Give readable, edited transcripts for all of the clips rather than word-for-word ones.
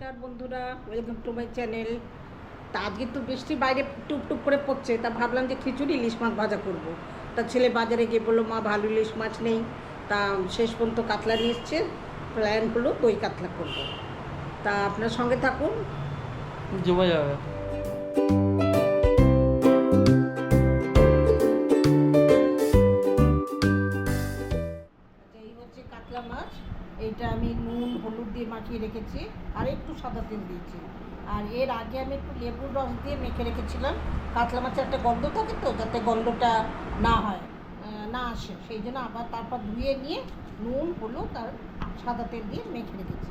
নমস্কার বন্ধুরা, welcome to my channel. তা আজকে তো বৃষ্টি বাইরে টুপ টুপ করে পড়ছে, তা ভাবলাম যে খিচুড়ি ইলিশ মাছ ভাজা করব। তা ছেলে বাজারে গিয়ে বললো মা ভালো ইলিশ মাছ নেই, তা শেষ পর্যন্ত কাতলা নিয়ে এসছে। প্ল্যান হলো দই কাতলা করব। তা আপনার সঙ্গে থাকুন, জমে যাবে। এই হচ্ছে কাতলা মাছ। এইটা আমি নুন হলুদ দিয়ে মাখিয়ে রেখেছি, আর একটু সাদা তেল দিয়েছি। আর এর আগে আমি একটু লেবুর রস দিয়ে মেখে রেখেছিলাম। কাতলা মাছের একটা গন্ধ থাকে, তো যাতে গন্ধটা না হয়, না আসে, সেই জন্য আবার তারপর ধুয়ে নিয়ে নুন হলুদ আর সাদা তেল দিয়ে মেখে রেখেছি।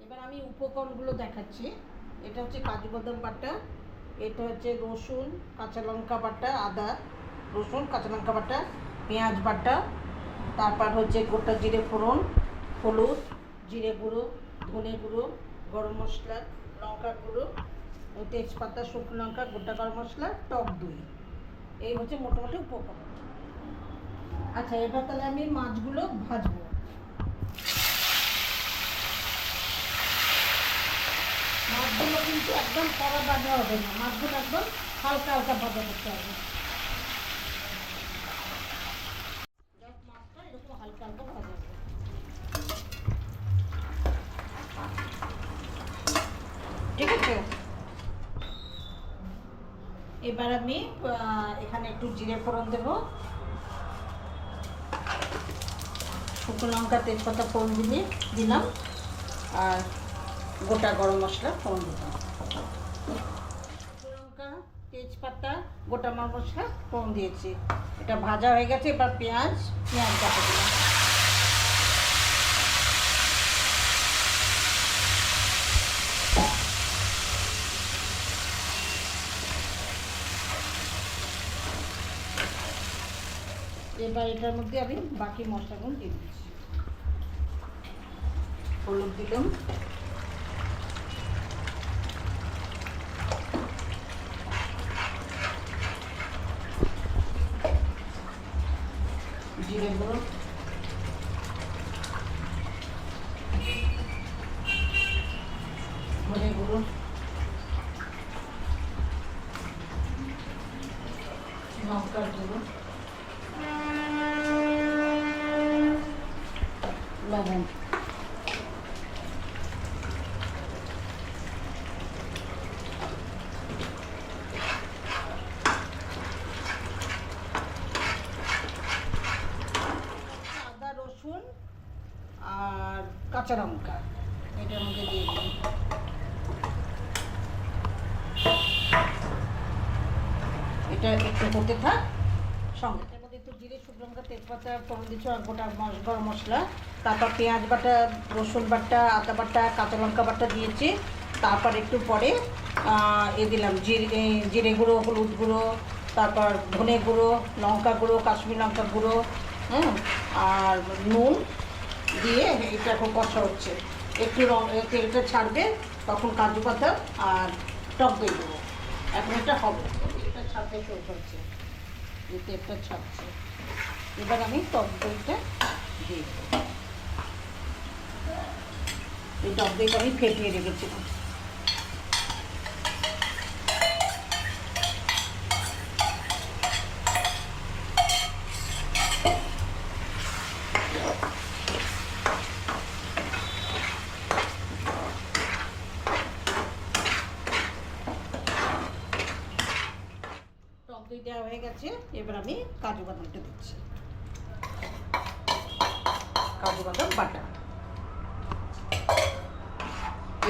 এবার আমি উপকরণগুলো দেখাচ্ছি। এটা হচ্ছে কাজু বাদাম বাটা, এটা হচ্ছে রসুন কাঁচা লঙ্কা বাটা, আদা রসুন কাঁচা লঙ্কা বাটা, পেঁয়াজ বাটা, তারপর হচ্ছে গোটা জিরে ফোড়ন, হলুদ, জিরে গুঁড়ো, ধনে গুঁড়ো, গরম মশলা, লঙ্কা গুঁড়ো, তেজপাতা, শুকনো লঙ্কা, গোটা গরম মশলা, টক দই। এই হচ্ছে মোটামুটি উপকরণ। আচ্ছা, এবার তাহলে আমি মাছগুলো ভাজবো। মাছগুলো কিন্তু একদম কড়া ভাজা হবে না, মাছগুলো একদম হালকা হালকা ভাজা করতে হবে। মাছটা এরকম হালকা হালকা ভাজা হবে, ঠিক আছে। এবার আমি এখানে একটু জিরে ফোড়ন দেবো, শুকনো লঙ্কা তেজপাতা ফোড়ন দিলাম, আর গোটা গরম মশলা ফোড়ন দিলাম। শুকনো লঙ্কা তেজপাতা গোটা মশলা ফোড়ন দিয়েছি, এটা ভাজা হয়ে গেছে। এবার পেঁয়াজ কাটা দিলাম। এবার এটার মধ্যে আমি বাকি মশলাগুলো দিয়ে দিচ্ছি। হলুদ দিলাম, জিরে গুঁড়ো, ধনে গুঁড়ো, লঙ্কার গুঁড়ো, লবণ। আদা রসুন আর কাঁচা লঙ্কা এটার মধ্যে দিয়ে দিই। এটা একটু হতে থাক, সঙ্গে এর মধ্যে একটু জিরে শুকনো লঙ্কা তেজপাতা ফোড়ন দিচ্ছি, আর গোটা গরম মশলা, তারপর পেঁয়াজ বাটা, রসুন বাটা, আদা বাটা, কাঁচা লঙ্কা বাটা দিয়েছি। তারপর একটু পরে দিলাম জিরে গুঁড়ো, হলুদ গুঁড়ো, তারপর ধনে গুঁড়ো, লঙ্কা গুঁড়ো, কাশ্মীর লঙ্কা গুঁড়ো, আর নুন দিয়ে এটা খুব কষা হচ্ছে। একটু তেলটা ছাড়বে, তখন কাজু বাদাম আর টক দই দেবো। এখন এটা হবে, এটা ছাড়তে শুরু করছে, এই তেলটা ছাড়ছে। এবার আমি টক দইটা দিয়ে দেবো। এই টক দইটা আমি ফেটিয়ে রেখেছিলাম। টক দই দেওয়া হয়ে গেছে, এবার আমি কাজু বাদামটা দিচ্ছি, কাজু বাদাম বাটা।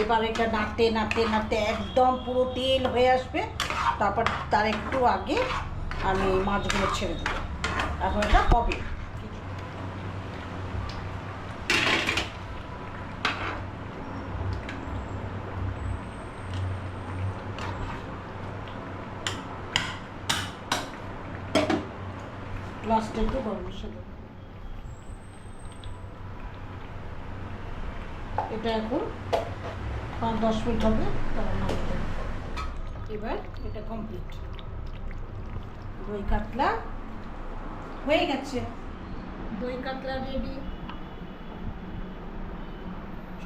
এবার এটা নাড়তে নাড়তে নাড়তে একদম পুরো তেল হয়ে আসবে, তারপর তার একটু আগে আমি মাছগুলো ছেড়ে দেবো। এখন এটা হবে। লাস্টে একটু গরম মশলা দেবো। এটা এখন 5-10 মিনিট হবে, এবার এটা কমপ্লিট। দই কাতলা হয়ে গেছে, দই কাতলা রেডি।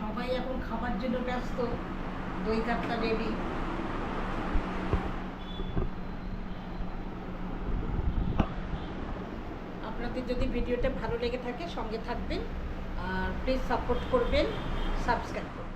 সবাই এখন খাবার জন্য ব্যস্ত। দই কাতলা রেডি। আপনাদের যদি ভিডিওটা ভালো লেগে থাকে সঙ্গে থাকবেন, আর প্লিজ সাপোর্ট করবেন, সাবস্ক্রাইব করবেন।